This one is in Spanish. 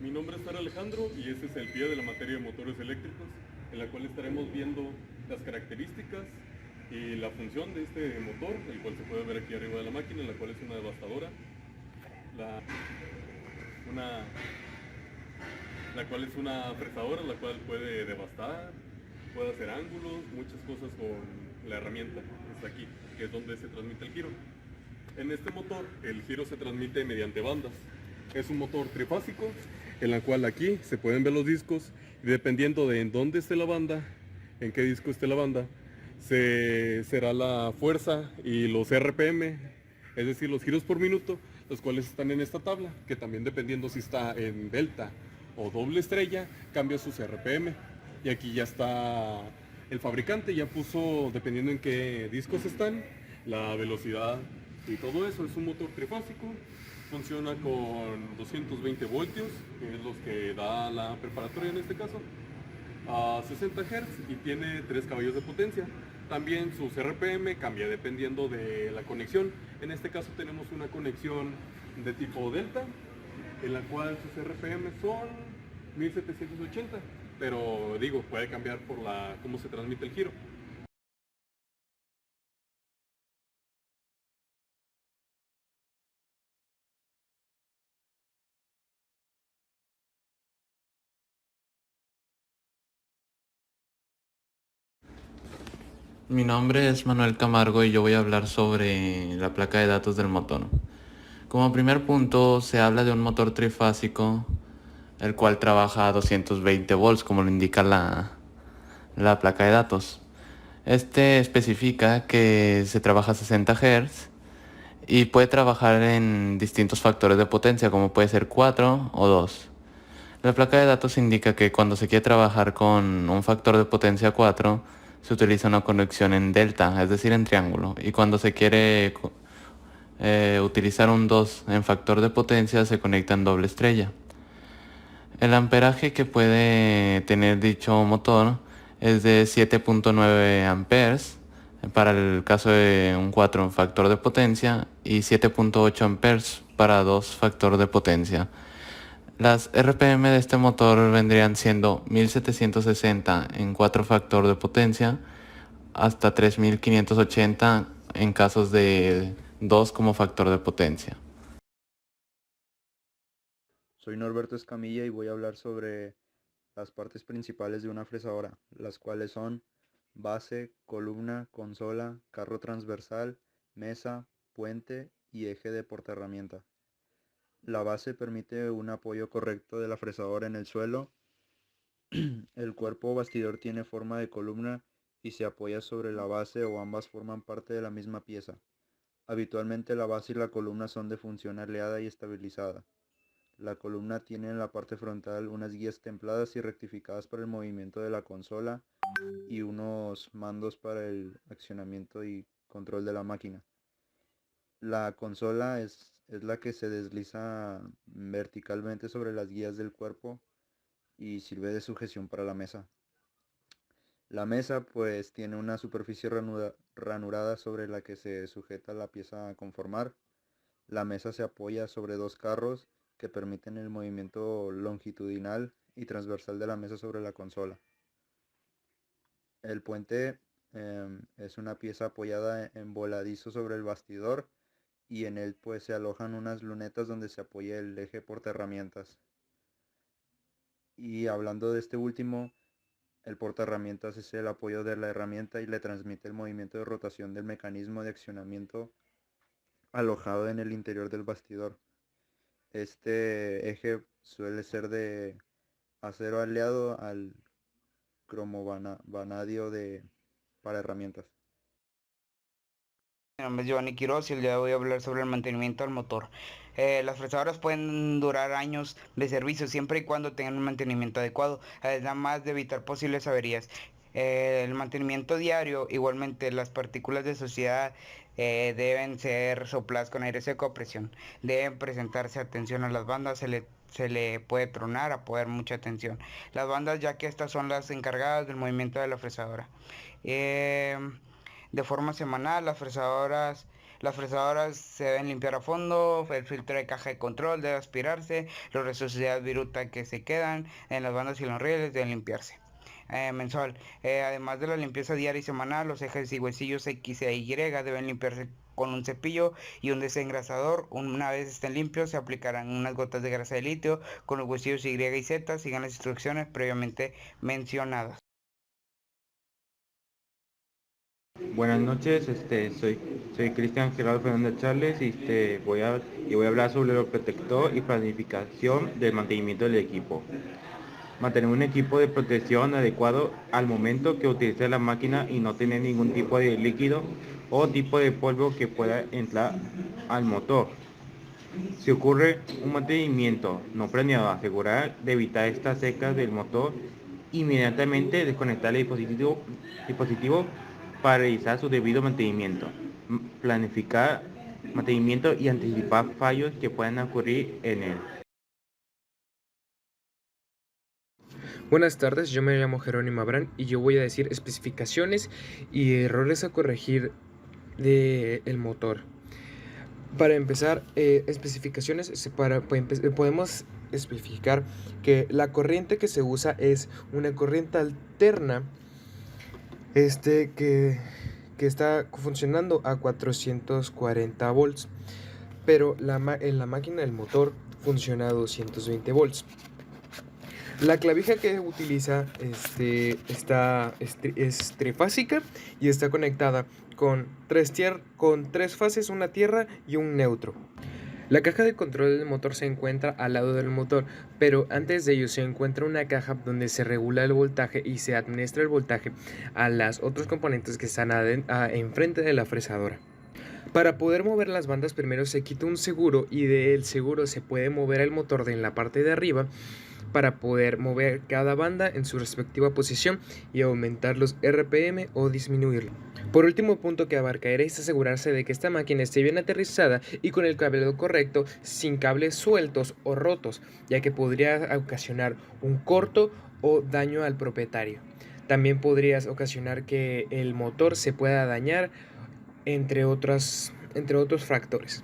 Mi nombre es Fer Alejandro y ese es el pie de la materia de motores eléctricos, en la cual estaremos viendo las características y la función de este motor, el cual se puede ver aquí arriba de la máquina, la cual es una devastadora, la, una, la cual es una fresadora, la cual puede devastar, puede hacer ángulos, muchas cosas con la herramienta que está aquí, que es donde se transmite el giro. En este motor el giro se transmite mediante bandas. Es un motor trifásico en la cual aquí se pueden ver los discos y dependiendo de en dónde esté la banda, en qué disco esté la banda, será la fuerza y los RPM, es decir, los giros por minuto, los cuales están en esta tabla, que también dependiendo si está en delta o doble estrella, cambia sus RPM. Y aquí ya está el fabricante, ya puso, dependiendo en qué discos están, la velocidad y todo eso. Es un motor trifásico, funciona con 220 voltios, que es los que da la preparatoria en este caso, a 60 Hz y tiene 3 caballos de potencia. También sus RPM cambia dependiendo de la conexión. En este caso tenemos una conexión de tipo delta, en la cual sus RPM son 1780, pero digo, puede cambiar por cómo se transmite el giro. Mi nombre es Manuel Camargo y yo voy a hablar sobre la placa de datos del motor. Como primer punto, se habla de un motor trifásico, el cual trabaja a 220 volts, como lo indica la placa de datos. Este especifica que se trabaja a 60 Hz y puede trabajar en distintos factores de potencia, como puede ser 4 o 2. La placa de datos indica que cuando se quiere trabajar con un factor de potencia 4, se utiliza una conexión en delta, es decir, en triángulo. Y cuando se quiere utilizar un 2 en factor de potencia, se conecta en doble estrella. El amperaje que puede tener dicho motor es de 7.9 amperes para el caso de un 4 en factor de potencia y 7.8 amperes para 2 factor de potencia. Las RPM de este motor vendrían siendo 1760 en 4 factor de potencia hasta 3580 en casos de 2 como factor de potencia. Soy Norberto Escamilla y voy a hablar sobre las partes principales de una fresadora, las cuales son base, columna, consola, carro transversal, mesa, puente y eje de portaherramienta. La base permite un apoyo correcto de la fresadora en el suelo. El cuerpo bastidor tiene forma de columna y se apoya sobre la base o ambas forman parte de la misma pieza. Habitualmente la base y la columna son de función aliada y estabilizada. La columna tiene en la parte frontal unas guías templadas y rectificadas para el movimiento de la consola y unos mandos para el accionamiento y control de la máquina. La consola es la que se desliza verticalmente sobre las guías del cuerpo y sirve de sujeción para la mesa. La mesa pues tiene una superficie ranurada sobre la que se sujeta la pieza a conformar. La mesa se apoya sobre dos carros que permiten el movimiento longitudinal y transversal de la mesa sobre la consola. El puente es una pieza apoyada en voladizo sobre el bastidor y en él pues se alojan unas lunetas donde se apoya el eje portaherramientas. Y hablando de este último, el portaherramientas es el apoyo de la herramienta y le transmite el movimiento de rotación del mecanismo de accionamiento alojado en el interior del bastidor. Este eje suele ser de acero aliado al cromo para herramientas. Mi nombre es Giovanni Quiroz y el día de hoy voy a hablar sobre el mantenimiento del motor. Las fresadoras pueden durar años de servicio siempre y cuando tengan un mantenimiento adecuado, además de evitar posibles averías. El mantenimiento diario, igualmente las partículas de suciedad deben ser sopladas con aire seco a presión. Deben presentarse atención a las bandas, se le puede tronar a poner mucha atención. Las bandas, ya que estas son las encargadas del movimiento de la fresadora. De forma semanal, las fresadoras Las fresadoras se deben limpiar a fondo, el filtro de caja de control debe aspirarse, los restos de viruta que se quedan en las bandas y los rieles deben limpiarse. Mensual. Además de la limpieza diaria y semanal, los ejes y huesillos X e Y deben limpiarse con un cepillo y un desengrasador. Una vez estén limpios, se aplicarán unas gotas de grasa de litio con los huesillos Y y Z. Sigan las instrucciones previamente mencionadas. Buenas noches, soy Cristian Gerardo Fernández Charles y voy a hablar sobre lo protector y planificación del mantenimiento del equipo. Mantener un equipo de protección adecuado al momento que utilice la máquina y no tener ningún tipo de líquido o tipo de polvo que pueda entrar al motor. Si ocurre un mantenimiento no planeado, asegurar de evitar estas secas del motor, inmediatamente desconectar el dispositivo para realizar su debido mantenimiento, planificar mantenimiento y anticipar fallos que puedan ocurrir en él. Buenas tardes, yo me llamo Jerónimo Abrán y yo voy a decir especificaciones y errores a corregir del motor. Para empezar, especificaciones, podemos especificar que la corriente que se usa es una corriente alterna que está funcionando a 440 volts, pero en la máquina del motor funciona a 220 volts. La clavija que utiliza es trifásica y está conectada con tres fases, una tierra y un neutro. La caja de control del motor se encuentra al lado del motor, pero antes de ello se encuentra una caja donde se regula el voltaje y se administra el voltaje a los otros componentes que están enfrente de la fresadora. Para poder mover las bandas, primero se quita un seguro y del seguro se puede mover el motor en la parte de arriba para poder mover cada banda en su respectiva posición y aumentar los RPM o disminuirlo. Por último punto que abarcaré es asegurarse de que esta máquina esté bien aterrizada y con el cableado correcto, sin cables sueltos o rotos, ya que podría ocasionar un corto o daño al propietario. También podrías ocasionar que el motor se pueda dañar, entre otros factores.